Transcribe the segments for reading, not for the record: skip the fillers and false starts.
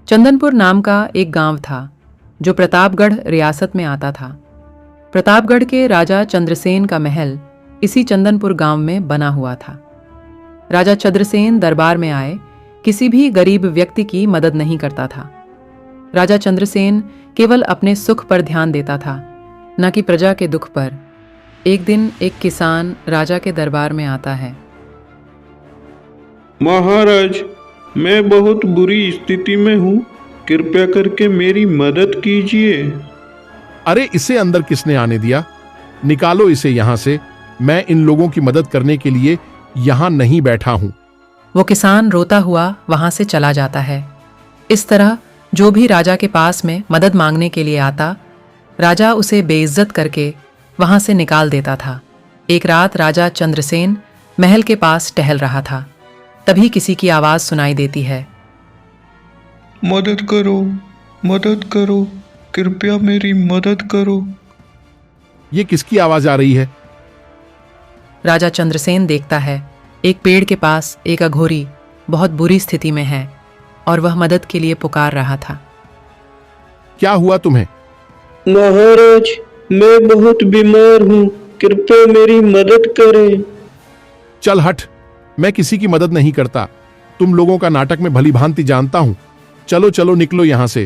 चंदनपुर नाम का एक गांव था जो प्रतापगढ़ रियासत में आता था। प्रतापगढ़ के राजा चंद्रसेन का महल इसी चंदनपुर गांव में बना हुआ था। राजा चंद्रसेन दरबार में आए किसी भी गरीब व्यक्ति की मदद नहीं करता था। राजा चंद्रसेन केवल अपने सुख पर ध्यान देता था, न कि प्रजा के दुख पर। एक दिन एक किसान राजा के दरबार में आता है। महाराज, मैं बहुत बुरी स्थिति में हूँ, कृपया करके मेरी मदद कीजिए। अरे इसे अंदर किसने आने दिया? निकालो इसे यहां से। मैं इन लोगों की मदद करने के लिए यहां नहीं बैठा हूं। वो किसान रोता हुआ वहां से चला जाता है। इस तरह जो भी राजा के पास में मदद मांगने के लिए आता, राजा उसे बेइज्जत करके वहां से निकाल देता था। एक रात राजा चंद्रसेन महल के पास टहल रहा था। तभी किसी की आवाज सुनाई देती है, मदद करो, मदद करो, कृपया मेरी मदद करो। ये किसकी आवाज आ रही है? राजा चंद्रसेन देखता है एक पेड़ के पास एक अघोरी बहुत बुरी स्थिति में है और वह मदद के लिए पुकार रहा था। क्या हुआ तुम्हें? महाराज, मैं बहुत बीमार हूँ, कृपया मेरी मदद करें। चल हट, मैं किसी की मदद नहीं करता। तुम लोगों का नाटक में भली भांति जानता हूं। चलो चलो निकलो यहां से।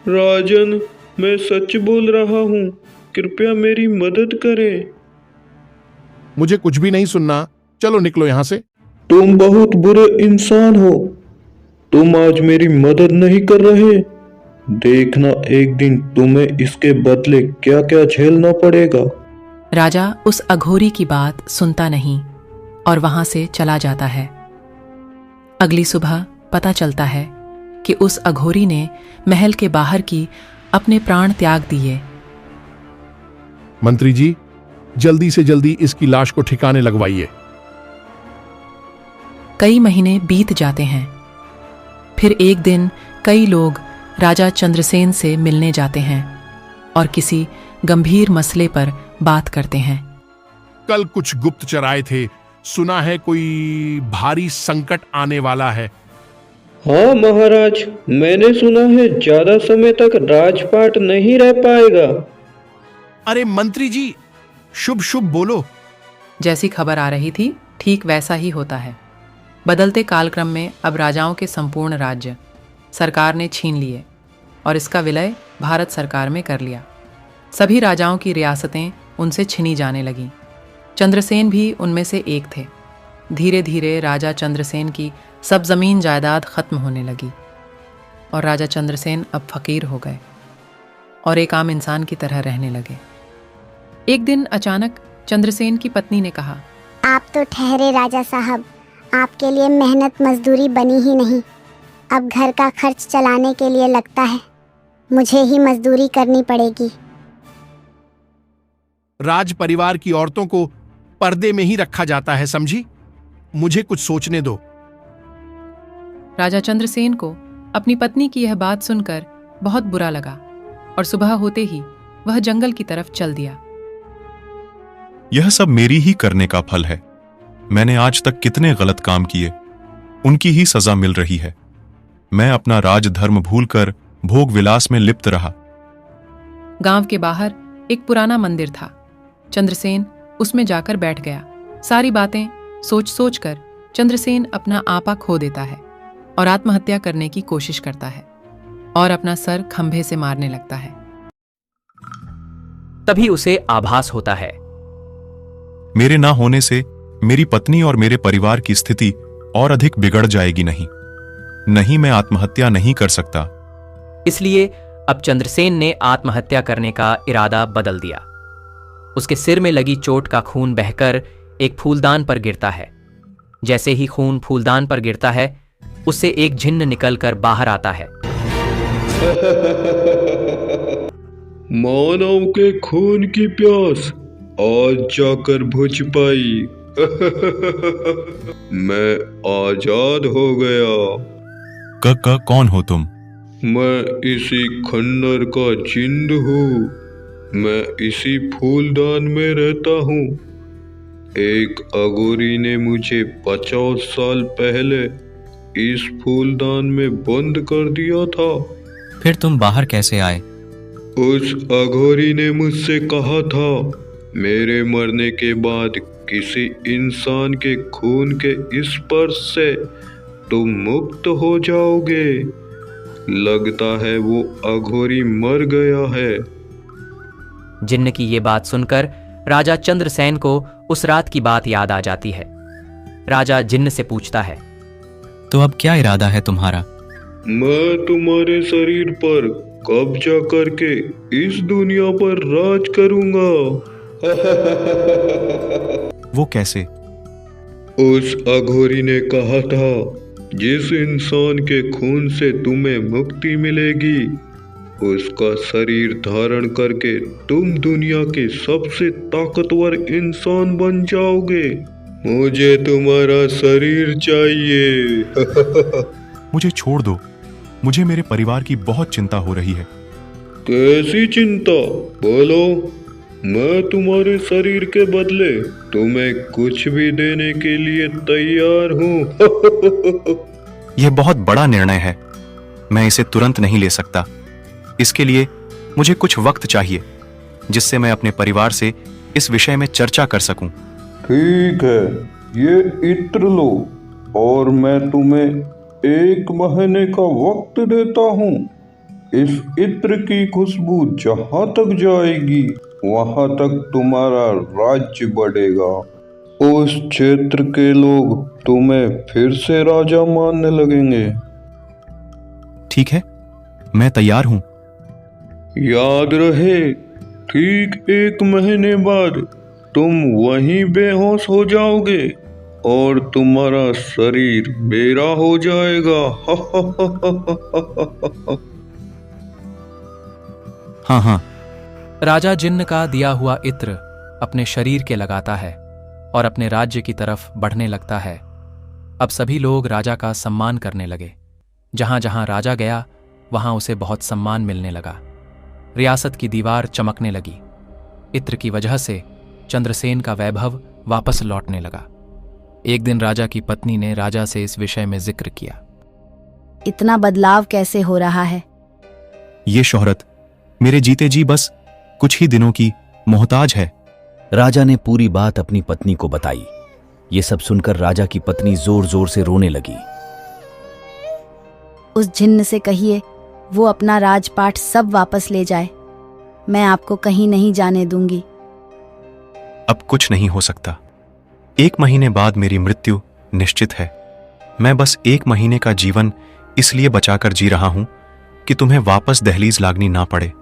राजन, मैं सच बोल रहा हूँ, कृपया मेरी मदद करें। मुझे कुछ भी नहीं सुनना। चलो निकलो यहां से। तुम बहुत बुरे इंसान हो। तुम आज मेरी मदद नहीं कर रहे। देखना एक दिन तुम्हें इसके बदले क्या क्या झेलना पड़ेगा। राजा उस अघोरी की बात सुनता नहीं और वहां से चला जाता है। अगली सुबह पता चलता है कि उस अघोरी ने महल के बाहर की अपने प्राण त्याग दिए। मंत्री जी, जल्दी से जल्दी इसकी लाश को ठिकाने लगवाइए। कई महीने बीत जाते हैं। फिर एक दिन कई लोग राजा चंद्रसेन से मिलने जाते हैं और किसी गंभीर मसले पर बात करते हैं। कल कुछ गुप्तचर आए थे। सुना है कोई भारी संकट आने वाला है। हाँ महाराज, मैंने सुना है ज्यादा समय तक राजपाट नहीं रह पाएगा। अरे मंत्री जी, शुभ शुभ बोलो। जैसी खबर आ रही थी ठीक वैसा ही होता है। बदलते कालक्रम में अब राजाओं के संपूर्ण राज्य सरकार ने छीन लिए और इसका विलय भारत सरकार में कर लिया। सभी राजाओं की रियासतें उनसे छिनी जाने लगीं। चंद्रसेन भी उनमें से एक थे। धीरे धीरे राजा चंद्रसेन की सब जमीन जायदाद खत्म होने लगी और राजा चंद्रसेन अब फकीर हो गए और एक आम इंसान की तरह रहने लगे। एक दिन अचानक चंद्रसेन की पत्नी ने कहा, आप तो ठहरे राजा साहब, आपके लिए मेहनत मजदूरी बनी ही नहीं। अब घर का खर्च चलाने के लिए लगता है मुझे ही मजदूरी करनी पड़ेगी। राज परिवार की औरतों को पर्दे में ही रखा जाता है, समझी? मुझे कुछ सोचने दो। राजा चंद्रसेन को अपनी पत्नी की यह बात सुनकर बहुत बुरा लगा और सुबह होते ही वह जंगल की तरफ चल दिया। यह सब मेरी ही करने का फल है। मैंने आज तक कितने गलत काम किए, उनकी ही सजा मिल रही है। मैं अपना राजधर्म भूलकर भोग विलास में लिप्त रहा। गांव के बाहर एक पुराना मंदिर था। चंद्रसेन उसमें जाकर बैठ गया। सारी बातें सोच सोच कर चंद्रसेन अपना आपा खो देता है और आत्महत्या करने की कोशिश करता है और अपना सर खंभे से मारने लगता है। तभी उसे आभास होता है, मेरे ना होने से मेरी पत्नी और मेरे परिवार की स्थिति और अधिक बिगड़ जाएगी। नहीं, मैं आत्महत्या नहीं कर सकता। इसलिए अब चंद्रसेन ने आत्महत्या करने का इरादा बदल दिया। उसके सिर में लगी चोट का खून बहकर एक फूलदान पर गिरता है। जैसे ही खून फूलदान पर गिरता है, उससे एक झिन्न निकलकर बाहर आता है। मानव के खून की प्यास आज जाकर बुझ पाई। मैं आजाद हो गया। कौन हो तुम? मैं इसी खंडर का जिंद हूँ। मैं इसी फूलदान में रहता हूँ। एक अघोरी ने मुझे 50 साल पहले इस फूलदान में बंद कर दिया था। फिर तुम बाहर कैसे आए? उस अघोरी ने मुझसे कहा था मेरे मरने के बाद किसी इंसान के खून के स्पर्श से तुम मुक्त हो जाओगे। लगता है वो अघोरी मर गया है। जिन्न की ये बात सुनकर राजा चंद्रसेन को उस रात की बात याद आ जाती है। राजा जिन्न से पूछता है, तो अब क्या इरादा है तुम्हारा? मैं तुम्हारे शरीर पर कब्जा करके इस दुनिया पर राज करूंगा। वो कैसे? उस अघोरी ने कहा था जिस इंसान के खून से तुम्हें मुक्ति मिलेगी उसका शरीर धारण करके तुम दुनिया के सबसे ताकतवर इंसान बन जाओगे। मुझे तुम्हारा शरीर चाहिए। मुझे छोड़ दो, मुझे मेरे परिवार की बहुत चिंता हो रही है। कैसी चिंता? बोलो, मैं तुम्हारे शरीर के बदले तुम्हें कुछ भी देने के लिए तैयार हूँ। यह बहुत बड़ा निर्णय है, मैं इसे तुरंत नहीं ले सकता। इसके लिए मुझे कुछ वक्त चाहिए जिससे मैं अपने परिवार से इस विषय में चर्चा कर सकूं। ठीक है, ये इत्र लो और मैं तुम्हें 1 महीने का वक्त देता हूँ। इस इत्र की खुशबू जहाँ तक जाएगी वहाँ तक तुम्हारा राज्य बढ़ेगा। उस क्षेत्र के लोग तुम्हें फिर से राजा मानने लगेंगे। ठीक है, मैं तैयार हूं। याद रहे, ठीक 1 महीने बाद तुम वहीं बेहोश हो जाओगे और तुम्हारा शरीर मेरा हो जाएगा। हाँ हाँ। राजा जिन्न का दिया हुआ इत्र अपने शरीर के लगाता है और अपने राज्य की तरफ बढ़ने लगता है। अब सभी लोग राजा का सम्मान करने लगे। जहां जहां राजा गया वहां उसे बहुत सम्मान मिलने लगा। रियासत की दीवार चमकने लगी। इत्र की वजह से चंद्रसेन का वैभव वापस लौटने लगा। एक दिन राजा की पत्नी ने राजा से इस विषय में जिक्र किया। इतना बदलाव कैसे हो रहा है? ये शोहरत मेरे जीते जी बस कुछ ही दिनों की मोहताज है। राजा ने पूरी बात अपनी पत्नी को बताई। ये सब सुनकर राजा की पत्नी जोर जोर से रोने लगी। उस जिन्न से कहिए वो अपना राजपाट सब वापस ले जाए। मैं आपको कहीं नहीं जाने दूंगी। अब कुछ नहीं हो सकता। 1 महीने बाद मेरी मृत्यु निश्चित है। मैं बस 1 महीने का जीवन इसलिए बचाकर जी रहा हूं कि तुम्हें वापस दहलीज लागनी ना पड़े।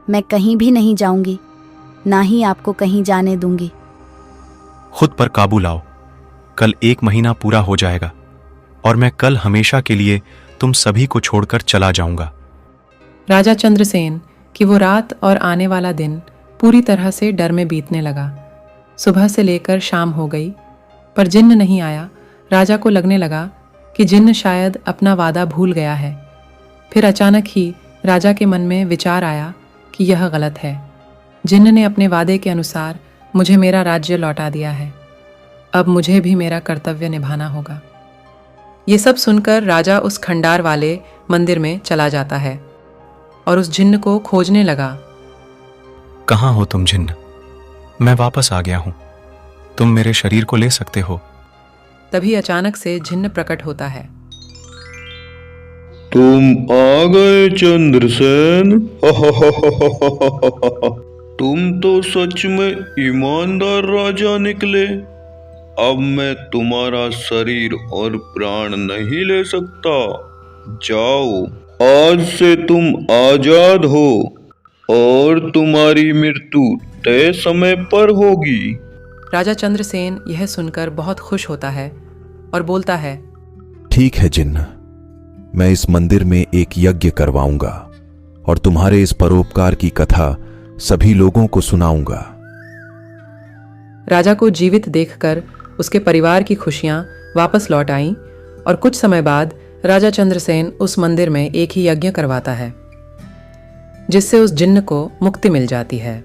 मैं कहीं भी नहीं जाऊंगी, ना ही आपको कहीं जाने दूंगी। खुद पर काबू लाओ। कल 1 महीना पूरा हो जाएगा और मैं कल हमेशा के लिए तुम सभी को छोड़कर चला जाऊंगा। राजा चंद्रसेन की वो रात और आने वाला दिन पूरी तरह से डर में बीतने लगा। सुबह से लेकर शाम हो गई पर जिन्न नहीं आया। राजा को लगने लगा कि जिन्न शायद अपना वादा भूल गया है। फिर अचानक ही राजा के मन में विचार आया कि यह गलत है। जिन्न ने अपने वादे के अनुसार मुझे मेरा राज्य लौटा दिया है। अब मुझे भी मेरा कर्तव्य निभाना होगा। ये सब सुनकर राजा उस खंडार वाले मंदिर में चला जाता है और उस जिन्न को खोजने लगा। कहाँ हो तुम जिन्न? मैं वापस आ गया हूं। तुम मेरे शरीर को ले सकते हो। तभी अचानक से जिन्न प्रकट होता है। तुम आ गए चंद्रसेन। तुम तो सच में ईमानदार राजा निकले। अब मैं तुम्हारा शरीर और प्राण नहीं ले सकता। जाओ, आज से तुम आजाद हो और तुम्हारी मृत्यु तय समय पर होगी। राजा चंद्रसेन यह सुनकर बहुत खुश होता है और बोलता है, ठीक है जिन्न, मैं इस मंदिर में एक यज्ञ करवाऊंगा और तुम्हारे इस परोपकार की कथा सभी लोगों को सुनाऊंगा। राजा को जीवित देखकर उसके परिवार की खुशियां वापस लौट आईं और कुछ समय बाद राजा चंद्रसेन उस मंदिर में एक ही यज्ञ करवाता है जिससे उस जिन्न को मुक्ति मिल जाती है।